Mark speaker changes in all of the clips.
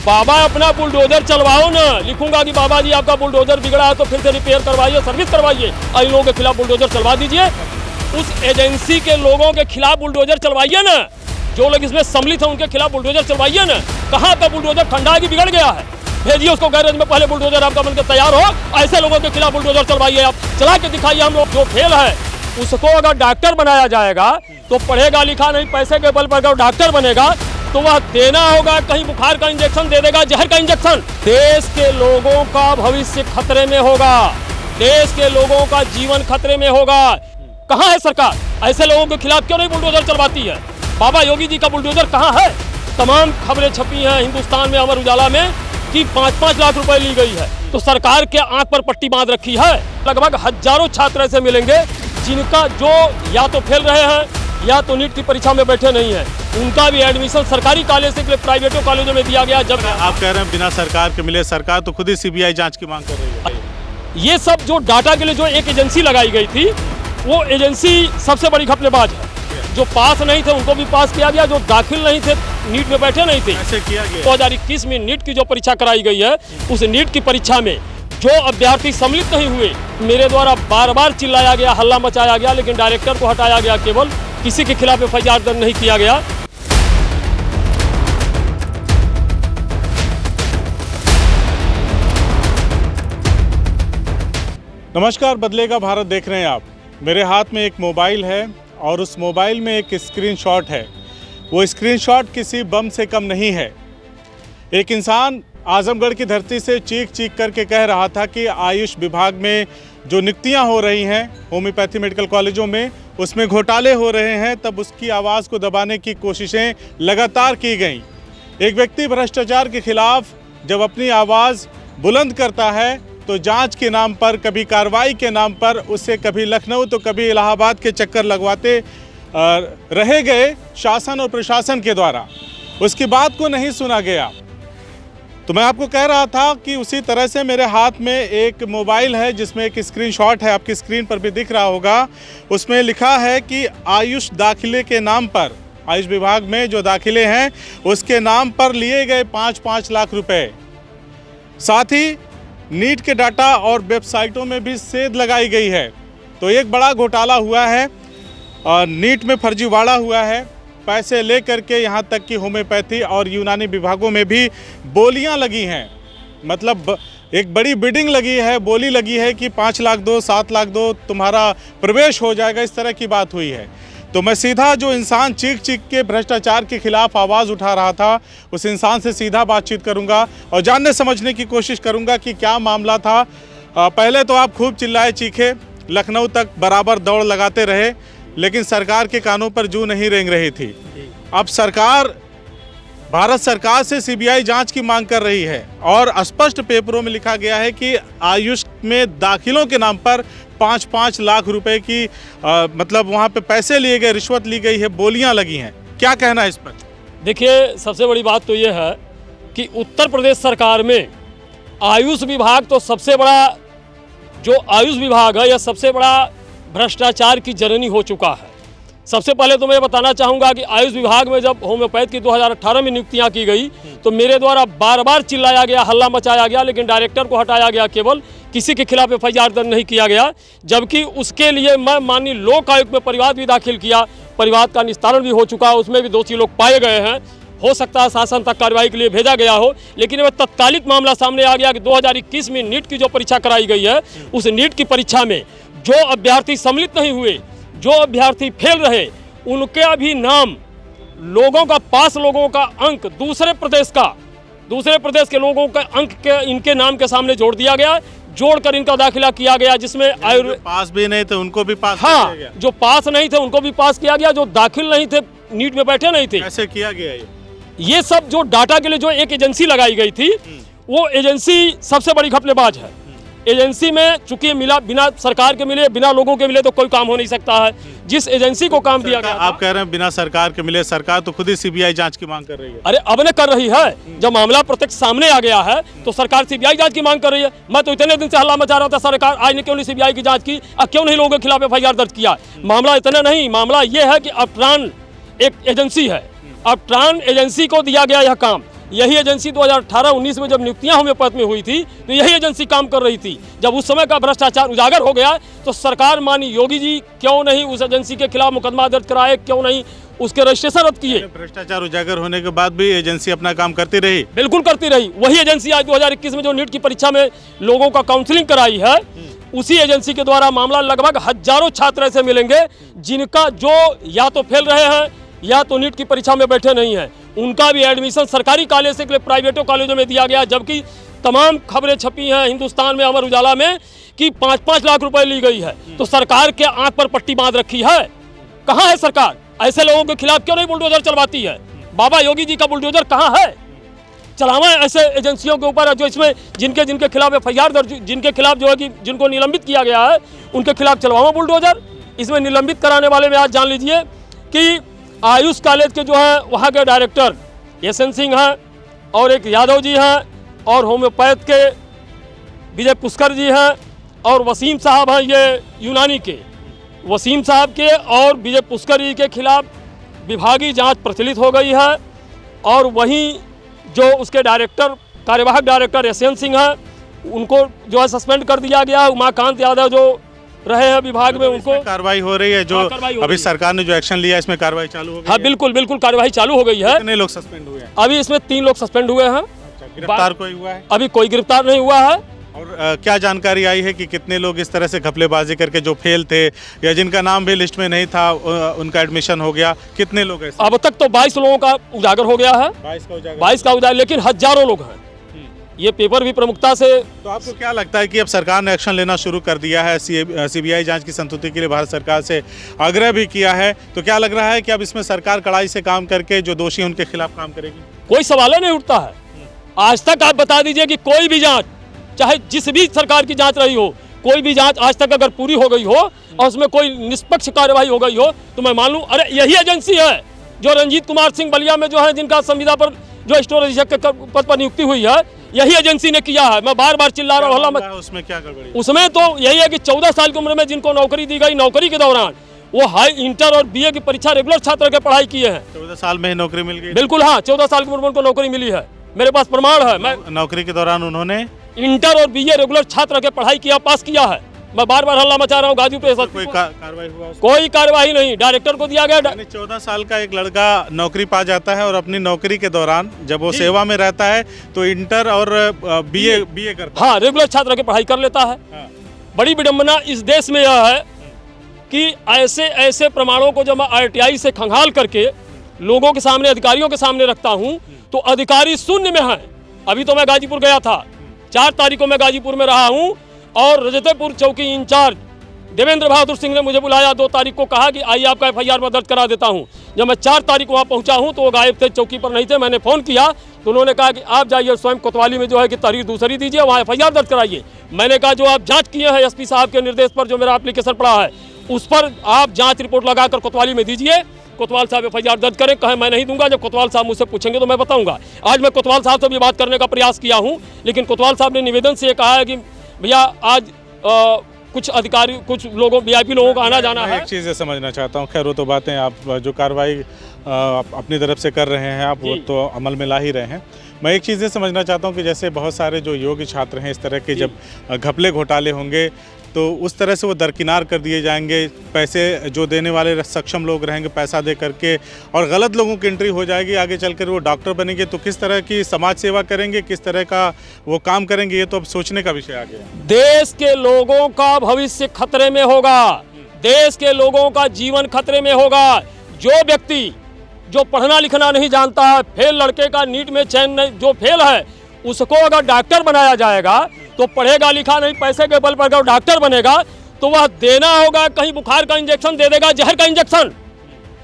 Speaker 1: बाबा अपना बुलडोजर चलवाओ ना, लिखूंगा कि बाबा जी आपका बुलडोजर बिगड़ा है तो फिर से रिपेयर करवाइए, सर्विस करवाइए और इन लोगों के खिलाफ बुलडोजर चलवा दीजिए। उस एजेंसी के लोगों के खिलाफ बुलडोजर चलवाइए ना, जो लोग इसमें सम्मिलित हैं उनके खिलाफ बुलडोजर चलवाइए ना। कहाँ का बुलडोजर ठंडा की बिगड़ गया है, भेजिए उसको गैरेज में, पहले बुलडोजर आपका बनकर तैयार हो, ऐसे लोगों के खिलाफ बुलडोजर चलवाइए, आप चला के दिखाइए। हम लोग जो फेल है उसको अगर डॉक्टर बनाया जाएगा तो पढ़ेगा लिखा नहीं, पैसे के बल पर अगर डॉक्टर बनेगा तो वह देना होगा, कहीं बुखार का इंजेक्शन दे देगा, जहर का इंजेक्शन। देश के लोगों का भविष्य खतरे में होगा, देश के लोगों का जीवन खतरे में होगा। कहाँ है सरकार? ऐसे लोगों के खिलाफ क्यों नहीं बुलडोजर चलवाती है? बाबा योगी जी का बुलडोजर कहाँ है? तमाम खबरें छपी हैं हिंदुस्तान में, अमर उजाला में, कि 5-5 लाख रुपए ली गई है। तो सरकार के आंख पर पट्टी बांध रखी है। लगभग हजारों छात्र ऐसे मिलेंगे जिनका जो या तो फेल रहे हैं या तो नीट की परीक्षा में बैठे नहीं है, उनका भी एडमिशन सरकारी कॉलेज से प्राइवेटों कॉलेजों में दिया गया। जब
Speaker 2: आप कह रहे हैं बिना सरकार के मिले, सरकार तो खुद ही सीबीआई जांच की मांग कर रही है।
Speaker 1: ये सब जो डाटा के लिए जो एक एजेंसी लगाई गई थी, वो एजेंसी सबसे बड़ी घपलेबाज है। जो पास नहीं थे उनको भी पास किया गया, जो दाखिल नहीं थे, नीट में बैठे नहीं थे,
Speaker 2: ऐसे किया गया।
Speaker 1: 2021 में नीट की जो परीक्षा कराई गई है, उस नीट की परीक्षा में जो अभ्यर्थी सम्मिलित नहीं हुए, मेरे द्वारा बार बार चिल्लाया गया, हल्ला मचाया गया, लेकिन डायरेक्टर को हटाया गया, केवल किसी के खिलाफ एफआईआर दर्ज नहीं किया गया।
Speaker 2: नमस्कार, बदलेगा भारत देख रहे हैं आप। मेरे हाथ में एक मोबाइल है और उस मोबाइल में एक स्क्रीनशॉट है। वो स्क्रीनशॉट किसी बम से कम नहीं है। एक इंसान आजमगढ़ की धरती से चीख चीख करके कह रहा था कि आयुष विभाग में जो नियुक्तियां हो रही हैं होम्योपैथी मेडिकल कॉलेजों में, उसमें घोटाले हो रहे हैं। तब उसकी आवाज़ को दबाने की कोशिशें लगातार की गईं। एक व्यक्ति भ्रष्टाचार के खिलाफ जब अपनी आवाज़ बुलंद करता है तो जांच के नाम पर, कभी कार्रवाई के नाम पर उसे कभी लखनऊ तो कभी इलाहाबाद के चक्कर लगवाते रहे गए शासन और प्रशासन के द्वारा। उसकी बात को नहीं सुना गया। तो मैं आपको कह रहा था कि उसी तरह से मेरे हाथ में एक मोबाइल है जिसमें एक स्क्रीनशॉट है, आपकी स्क्रीन पर भी दिख रहा होगा। उसमें लिखा है कि आयुष दाखिले के नाम पर, आयुष विभाग में जो दाखिले हैं उसके नाम पर लिए गए 5-5 लाख रुपए। साथ ही नीट के डाटा और वेबसाइटों में भी सेध लगाई गई है। तो एक बड़ा घोटाला हुआ है और नीट में फर्जीवाड़ा हुआ है। पैसे ले करके यहाँ तक कि होम्योपैथी और यूनानी विभागों में भी बोलियाँ लगी हैं। मतलब एक बड़ी बिडिंग लगी है, बोली लगी है कि 5 लाख दो, 7 लाख दो, तुम्हारा प्रवेश हो जाएगा, इस तरह की बात हुई है। तो मैं सीधा जो इंसान चीख चीख के भ्रष्टाचार के खिलाफ आवाज़ उठा रहा था, उस इंसान से सीधा बातचीत करूंगा और जानने समझने की कोशिश करूंगा कि क्या मामला था। पहले तो आप खूब चिल्लाए चीखे, लखनऊ तक बराबर दौड़ लगाते रहे, लेकिन सरकार के कानों पर जू नहीं रेंग रही थी। अब सरकार, भारत सरकार से सीबीआई जांच की मांग कर रही है और स्पष्ट पेपरों में लिखा गया है कि आयुष में दाखिलों के नाम पर 5-5 लाख रुपए की मतलब वहाँ पे पैसे लिए गए, रिश्वत ली गई है, बोलियां लगी हैं। क्या कहना है इस पर?
Speaker 1: देखिए, सबसे बड़ी बात तो ये है कि उत्तर प्रदेश सरकार में आयुष विभाग तो सबसे बड़ा, जो आयुष विभाग है, यह सबसे बड़ा भ्रष्टाचार की जननी हो चुका है। सबसे पहले तो मैं बताना चाहूँगा कि आयुष विभाग में जब होम्योपैथ की 2018 में नियुक्तियाँ की गई तो मेरे द्वारा बार बार चिल्लाया गया, हल्ला मचाया गया, लेकिन डायरेक्टर को हटाया गया, केवल किसी के खिलाफ एफआईआर दर्ज नहीं किया गया। जबकि उसके लिए मैं माननीय लोक आयुक्त में परिवाद भी दाखिल किया, परिवाद का निस्तारण भी हो चुका है, उसमें भी दोषी लोग पाए गए हैं। हो सकता है शासन तक कार्रवाई के लिए भेजा गया हो, लेकिन वह तत्कालिक मामला सामने आ गया कि 2021 में नीट की जो परीक्षा कराई गई है, उस नीट की परीक्षा में जो अभ्यर्थी सम्मिलित नहीं हुए, जो अभ्यर्थी फेल रहे, उनके भी नाम, लोगों का पास, लोगों का अंक दूसरे प्रदेश के लोगों के अंक के इनके नाम के सामने जोड़ दिया गया, जोड़कर इनका दाखिला किया गया, जिसमें
Speaker 2: पास भी नहीं थे उनको भी पास
Speaker 1: हाँ, जो पास नहीं थे उनको भी पास किया गया, जो दाखिल नहीं थे, नीट में बैठे नहीं थे।
Speaker 2: ऐसे किया गया
Speaker 1: ये सब जो डाटा के लिए जो एक एजेंसी लगाई गई थी, वो एजेंसी सबसे बड़ी घपलेबाज है। एजेंसी में चूंकि मिला, बिना सरकार के मिले, बिना लोगों के मिले तो कोई काम हो नहीं सकता है। जिस एजेंसी को काम दिया गया,
Speaker 2: आप कह रहे हैं बिना सरकार के मिले, सरकार तो खुद ही सीबीआई जांच की मांग कर रही है।
Speaker 1: अरे अब ने कर रही है, जब मामला प्रत्यक्ष सामने आ गया है तो सरकार सीबीआई जांच की मांग कर रही है। मैं तो इतने दिन से हल्ला मचा रहा था, सरकार आज ने क्यों नहीं सीबीआई की जांच की, क्यों नहीं लोगों के खिलाफ एफआईआर दर्ज किया। मामला इतना नहीं, मामला ये है कि अपट्रान एक एजेंसी है, अपट्रान एजेंसी को दिया गया यह काम, यही एजेंसी 2018-19 में जब नियुक्तियां होम्योपैथ में हुई थी तो यही एजेंसी काम कर रही थी। जब उस समय का भ्रष्टाचार उजागर हो गया तो सरकार माननीय योगी जी क्यों नहीं उस एजेंसी के खिलाफ मुकदमा दर्ज कराए, क्यों नहीं उसके रजिस्ट्रेशन रद्द किए।
Speaker 2: भ्रष्टाचार उजागर होने के बाद भी एजेंसी अपना काम करती रही।
Speaker 1: बिल्कुल करती रही। वही एजेंसी आज 2021 में जो नीट की परीक्षा में लोगों का काउंसलिंग कराई है, उसी एजेंसी के द्वारा मामला लगभग हजारों छात्र ऐसे मिलेंगे जिनका जो या तो फेल रहे हैं या तो नीट की परीक्षा में बैठे नहीं हैं, उनका भी एडमिशन सरकारी कॉलेज से प्राइवेटों कॉलेजों में दिया गया। जबकि तमाम खबरें छपी हैं हिंदुस्तान में, अमर उजाला में, कि 5-5 लाख रुपए ली गई है। तो सरकार के आंख पर पट्टी बांध रखी है। कहाँ है सरकार? ऐसे लोगों के खिलाफ क्यों नहीं बुलडोजर चलवाती है? बाबा योगी जी का बुलडोजर कहाँ है? चलावा ऐसे एजेंसियों के ऊपर जो इसमें जिनके खिलाफ एफआईआर दर्ज, जिनके खिलाफ जो है कि जिनको निलंबित किया गया है उनके खिलाफ चलवावा बुलडोजर। इसमें निलंबित कराने वाले में आज जान लीजिए कि आयुष कॉलेज के जो है वहाँ के डायरेक्टर एसएन सिंह हैं और एक यादव जी हैं और होम्योपैथ के विजय पुष्कर जी हैं और वसीम साहब हैं, ये यूनानी के वसीम साहब के और विजय पुष्कर जी के खिलाफ विभागीय जांच प्रचलित हो गई है। और वहीं जो उसके डायरेक्टर कार्यवाहक डायरेक्टर एसएन सिंह हैं उनको जो है सस्पेंड कर दिया गया है। उमाकांत यादव जो रहे हैं विभाग में उनको
Speaker 2: कार्रवाई हो रही है। जो अभी सरकार ने जो एक्शन लिया इसमें कार्रवाई चालू हो गई।
Speaker 1: हाँ बिल्कुल बिल्कुल कार्रवाई चालू हो गई है।
Speaker 2: कितने लोग सस्पेंड हुए हैं?
Speaker 1: अभी इसमें 3 लोग सस्पेंड हुए हैं।
Speaker 2: गिरफ्तार कोई हुआ है?
Speaker 1: अभी कोई गिरफ्तार नहीं हुआ है।
Speaker 2: और क्या जानकारी आई है कि कितने लोग इस तरह से घपलेबाजी करके जो फेल थे या जिनका नाम भी लिस्ट में नहीं था उनका एडमिशन हो गया? कितने लोग ऐसे?
Speaker 1: अब तक तो 22 लोगों का उजागर हो गया है। 22 का उजागर, लेकिन हजारों लोग हैं। ये पेपर भी प्रमुखता से।
Speaker 2: तो आपको क्या लगता है कि अब सरकार ने एक्शन लेना शुरू कर दिया है, सीबीआई जांच की संस्तुति के लिए भारत सरकार से आग्रह भी किया है, तो क्या लग रहा है कि अब इसमें सरकार कड़ाई से काम करके जो दोषी उनके खिलाफ काम करेगी?
Speaker 1: कोई सवाल नहीं उठता है। आज तक आप बता दीजिए कि कोई भी जांच, चाहे जिस भी सरकार की जांच रही हो, कोई भी जांच आज तक अगर पूरी हो गई हो और उसमें कोई निष्पक्ष कार्रवाई हो गई हो तो मैं मान लूं अरे यही एजेंसी है जो रंजीत कुमार सिंह बलिया में जो है जिनका संविदा पर जो स्टोरेज के पद पर नियुक्ति हुई है, यही एजेंसी ने किया है। मैं बार बार चिल्ला रहा हूँ।
Speaker 2: उसमें क्या गड़बड़ी?
Speaker 1: उसमें तो यही है कि 14 साल की उम्र में जिनको नौकरी दी गई, नौकरी के दौरान वो हाई इंटर और बीए की परीक्षा रेगुलर छात्र के पढ़ाई किए हैं।
Speaker 2: 14 साल में ही नौकरी मिल गई?
Speaker 1: बिल्कुल हाँ, 14 साल की उम्र में उनको नौकरी मिली है। मेरे पास प्रमाण है। मैं
Speaker 2: नौकरी के दौरान उन्होंने
Speaker 1: इंटर और बीए रेगुलर छात्र के पढ़ाई किया, पास किया है। मैं बार बार हल्ला मचा रहा हूँ गाजीपुर।
Speaker 2: कोई कार्रवाई हुआ?
Speaker 1: कोई कार्रवाई नहीं, डायरेक्टर को दिया गया।
Speaker 2: 14 साल का एक लड़का नौकरी पा जाता है और अपनी नौकरी के दौरान जब वो सेवा में रहता है तो इंटर और बीए करता है।
Speaker 1: हाँ, रेगुलर छात्र की पढ़ाई कर लेता है।
Speaker 2: हाँ।
Speaker 1: बड़ी विडम्बना इस देश में यह है कि ऐसे ऐसे प्रमाणों को जब मैं आरटीआई से खंगाल करके लोगों के सामने, अधिकारियों के सामने रखता हूँ तो अधिकारी शून्य में हैं। अभी तो मैं गाजीपुर गया था, 4 तारीख को मैं गाजीपुर में रहा हूँ और रजतपुर चौकी इंचार्ज देवेंद्र बहादुर सिंह ने मुझे बुलाया। 2 तारीख को कहा कि आइए आपका एफआईआर में दर्ज करा देता हूँ। जब मैं 4 तारीख को वहाँ पहुँचा हूँ तो वो गायब थे, चौकी पर नहीं थे। मैंने फ़ोन किया तो उन्होंने कहा कि आप जाइए स्वयं कोतवाली में जो है कि तहरीर दूसरी दीजिए, वहाँ एफआईआर दर्ज कराइए। मैंने कहा जो आप जाँच किए हैं एसपी साहब के निर्देश पर, जो मेरा एप्लीकेशन पड़ा है उस पर आप जाँच रिपोर्ट लगाकर कोतवाली में दीजिए। कोतवाल साहब एफआईआर दर्ज करें। कहे मैं नहीं दूंगा, जब कोतवाल साहब मुझसे पूछेंगे तो मैं बताऊंगा। आज मैं कोतवाल साहब से भी बात करने का प्रयास किया हूं, लेकिन कोतवाल साहब ने निवेदन से कहा है कि भैया आज कुछ अधिकारी, कुछ लोगों, वीआईपी लोगों का आना जाना है।
Speaker 2: एक चीज़ ये समझना चाहता हूँ, खैर वो तो बातें आप जो कार्रवाई अपनी तरफ से कर रहे हैं आप वो तो अमल में ला ही रहे हैं। मैं एक चीज़ ये समझना चाहता हूँ कि जैसे बहुत सारे जो योग्य छात्र हैं इस तरह के जब घपले घोटाले होंगे तो उस तरह से वो दरकिनार कर दिए जाएंगे। पैसे जो देने वाले सक्षम लोग रहेंगे पैसा दे करके, और गलत लोगों की एंट्री हो जाएगी, आगे चलकर वो डॉक्टर बनेंगे तो किस तरह की समाज सेवा करेंगे, किस तरह का वो काम करेंगे, ये तो अब सोचने का विषय आ गया।
Speaker 1: देश के लोगों का भविष्य खतरे में होगा, देश के लोगों का जीवन खतरे में होगा। जो व्यक्ति जो पढ़ना लिखना नहीं जानता है, फेल लड़के का नीट में चयन नहीं, जो फेल है उसको अगर डॉक्टर बनाया जाएगा तो पढ़ेगा लिखा नहीं, पैसे के बल पर अगर डॉक्टर बनेगा तो वह देना होगा, कहीं बुखार का इंजेक्शन दे देगा, जहर का इंजेक्शन,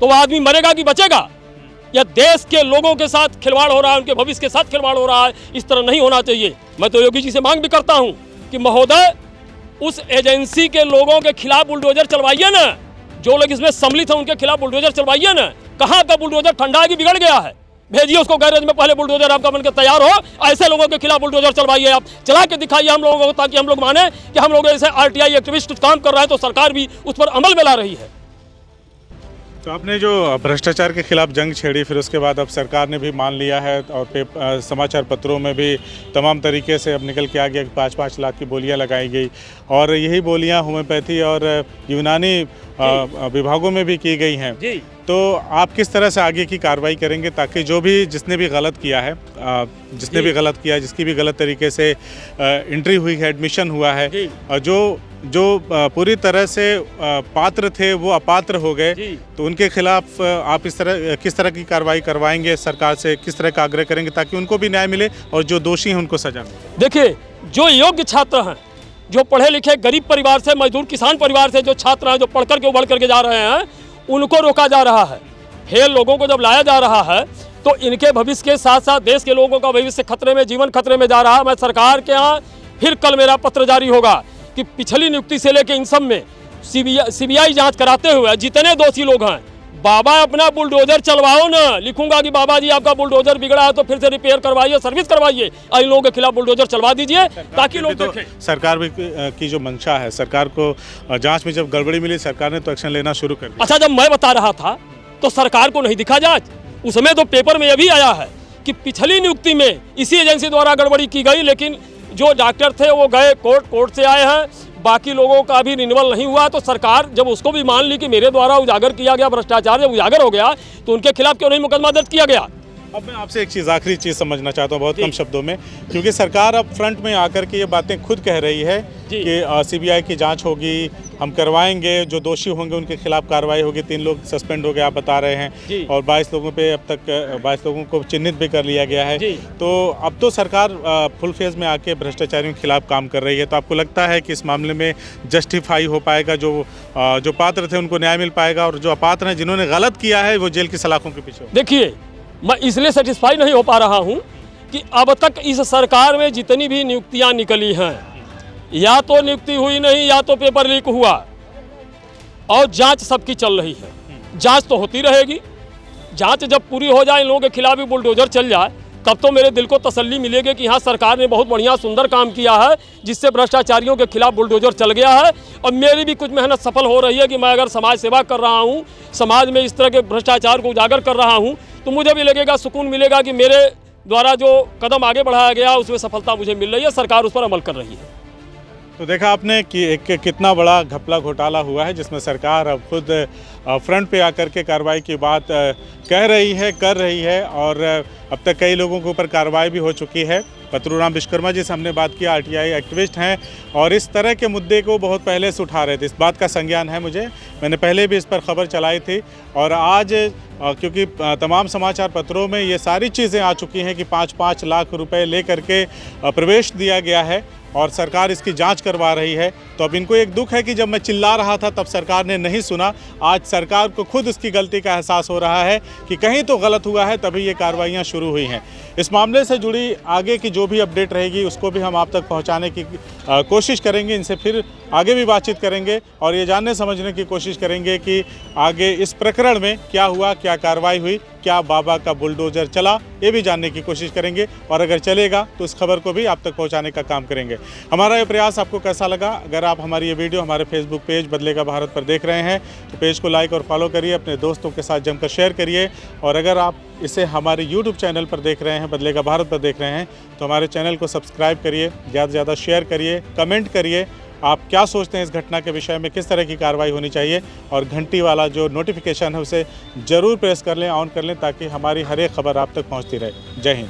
Speaker 1: तो वह आदमी मरेगा कि बचेगा? यह देश के लोगों के साथ खिलवाड़ हो रहा है, उनके भविष्य के साथ खिलवाड़ हो रहा है। इस तरह नहीं होना चाहिए। मैं तो योगी जी से मांग भी करता हूं कि महोदय उस एजेंसी के लोगों के खिलाफ बुलडोजर चलवाइए ना, जो लोग इसमें सम्मिलित हैं उनके खिलाफ बुलडोजर चलवाइए ना। कहाँ का बुलडोजर ठंडा है कि बिगड़ गया है? भेजिए उसको गैरेज में, पहले बुलडोजर आपका बनकर तैयार हो, ऐसे लोगों के खिलाफ बुलडोजर चलवाइए, आप चला के दिखाइए हम लोगों को, ताकि हम लोग माने कि हम लोग ऐसे आरटीआई एक्टिविस्ट कुछ काम कर रहे हैं तो सरकार भी उस पर अमल में ला रही है।
Speaker 2: तो आपने जो भ्रष्टाचार के खिलाफ जंग छेड़ी, फिर उसके बाद अब सरकार ने भी मान लिया है और समाचार पत्रों में भी तमाम तरीके से अब निकल के आ गया कि 5-5 लाख की बोलियां लगाई गई और यही बोलियां होम्योपैथी और यूनानी विभागों में भी की गई हैं। तो आप किस तरह से आगे की कार्रवाई करेंगे ताकि जो भी जिसने भी गलत किया है, जिसकी भी गलत तरीके से एंट्री हुई है, एडमिशन हुआ है, और जो पूरी तरह से पात्र थे वो अपात्र हो गए, तो उनके खिलाफ आप किस तरह की कार्रवाई करवाएंगे, सरकार से किस तरह का आग्रह करेंगे ताकि उनको भी न्याय मिले और जो दोषी हैं उनको सजा मिले?
Speaker 1: देखिए, जो योग्य छात्र हैं, जो पढ़े लिखे गरीब परिवार से, मजदूर किसान परिवार से जो छात्र हैं, जो पढ़ करके उभर करके जा रहे हैं, उनको रोका जा रहा है। फेल लोगों को जब लाया जा रहा है तो इनके भविष्य के साथ साथ देश के लोगों का भविष्य खतरे में, जीवन खतरे में जा रहा है। मैं सरकार के यहाँ फिर कल मेरा पत्र जारी होगा कि पिछली नियुक्ति से लेकर इन सब में सीबीआई जांच कराते हुए जितने दोषी लोग हैं, बाबा अपना बुलडोजर चलवाओ ना। लिखूंगा कि बाबा जी आपका बुलडोजर बिगड़ा है तो फिर से रिपेयर करवाइए, सर्विस करवाइए, इन लोगों के खिलाफ बुलडोजर चलवा दीजिए ताकि लोग देखें।
Speaker 2: सरकार भी की जो मंशा है, सरकार को जांच में जब गड़बड़ी मिली, सरकार ने तो एक्शन लेना शुरू कर दिया।
Speaker 1: अच्छा, जब मैं बता रहा था तो सरकार को नहीं दिखा जांच? उसमें तो पेपर में यह भी आया है कि पिछली नियुक्ति में इसी एजेंसी द्वारा गड़बड़ी की गई, लेकिन जो डॉक्टर थे वो गए कोर्ट से आए हैं, बाकी लोगों का भी रिन्यूअल नहीं हुआ। तो सरकार जब उसको भी मान ली कि मेरे द्वारा उजागर किया गया भ्रष्टाचार जब उजागर हो गया, तो उनके खिलाफ क्यों नहीं मुकदमा दर्ज किया गया?
Speaker 2: अब मैं आपसे एक चीज़, आखिरी चीज़ समझना चाहता हूँ बहुत कम शब्दों में, क्योंकि सरकार अब फ्रंट में आकर के ये बातें खुद कह रही है कि सीबीआई की जांच होगी, हम करवाएंगे, जो दोषी होंगे उनके खिलाफ कार्रवाई होगी। 3 लोग सस्पेंड हो गए आप बता रहे हैं, और 22 लोगों पे अब तक 22 लोगों को चिन्हित भी कर लिया गया है। तो अब तो सरकार फुल फेज में आके भ्रष्टाचारियों के खिलाफ काम कर रही है। तो आपको लगता है कि इस मामले में जस्टिफाई हो पाएगा, जो पात्र थे उनको न्याय मिल पाएगा, और जो अपात्र हैं जिन्होंने गलत किया है वो जेल की सलाखों के पीछे?
Speaker 1: देखिए, मैं इसलिए सेटिस्फाई नहीं हो पा रहा हूं कि अब तक इस सरकार में जितनी भी नियुक्तियां निकली हैं, या तो नियुक्ति हुई नहीं या तो पेपर लीक हुआ, और जांच सबकी चल रही है। जांच तो होती रहेगी, जांच जब पूरी हो जाए, इन लोगों के खिलाफ भी बुलडोजर चल जाए, तब तो मेरे दिल को तसल्ली मिलेगी कि हाँ, सरकार ने बहुत बढ़िया सुंदर काम किया है, जिससे भ्रष्टाचारियों के खिलाफ बुलडोजर चल गया है। और मेरी भी कुछ मेहनत सफल हो रही है कि मैं अगर समाज सेवा कर रहा हूँ, समाज में इस तरह के भ्रष्टाचार को उजागर कर रहा हूँ, तो मुझे भी लगेगा, सुकून मिलेगा कि मेरे द्वारा जो कदम आगे बढ़ाया गया उसमें सफलता मुझे मिल रही है, सरकार उस पर अमल कर रही है।
Speaker 2: तो देखा आपने कि एक कितना बड़ा घपला घोटाला हुआ है, जिसमें सरकार अब खुद फ्रंट पे आकर के कार्रवाई की बात कह रही है, कर रही है, और अब तक कई लोगों के ऊपर कार्रवाई भी हो चुकी है। पत्रूराम विश्वकर्मा जी से हमने बात किया, आरटीआई एक्टिविस्ट हैं और इस तरह के मुद्दे को बहुत पहले से उठा रहे थे। इस बात का संज्ञान है मुझे, मैंने पहले भी इस पर खबर चलाई थी, और आज क्योंकि तमाम समाचार पत्रों में ये सारी चीज़ें आ चुकी हैं कि 5-5 लाख रुपए ले करके प्रवेश दिया गया है और सरकार इसकी जांच करवा रही है। तो अब इनको एक दुख है कि जब मैं चिल्ला रहा था तब सरकार ने नहीं सुना। आज सरकार को खुद इसकी गलती का एहसास हो रहा है कि कहीं तो गलत हुआ है, तभी ये कार्रवाइयाँ शुरू हुई हैं। इस मामले से जुड़ी आगे की जो भी अपडेट रहेगी उसको भी हम आप तक पहुंचाने की कोशिश करेंगे। इनसे फिर आगे भी बातचीत करेंगे और ये जानने समझने की कोशिश करेंगे कि आगे इस प्रकरण में क्या हुआ, क्या कार्रवाई हुई, क्या बाबा का बुलडोजर चला, ये भी जानने की कोशिश करेंगे, और अगर चलेगा तो इस खबर को भी आप तक पहुंचाने का काम करेंगे। हमारा ये प्रयास आपको कैसा लगा? अगर आप हमारी ये वीडियो हमारे फेसबुक पेज बदलेगा भारत पर देख रहे हैं तो पेज को लाइक और फॉलो करिए, अपने दोस्तों के साथ जमकर शेयर करिए, और अगर आप इसे हमारे यूट्यूब चैनल पर देख रहे हैं, बदलेगा भारत पर देख रहे हैं, तो हमारे चैनल को सब्सक्राइब करिए, ज़्यादा से ज़्यादा शेयर करिए, कमेंट करिए आप क्या सोचते हैं इस घटना के विषय में, किस तरह की कार्रवाई होनी चाहिए, और घंटी वाला जो नोटिफिकेशन है उसे ज़रूर प्रेस कर लें, ऑन कर लें, ताकि हमारी हर एक खबर आप तक पहुंचती रहे। जय हिंद।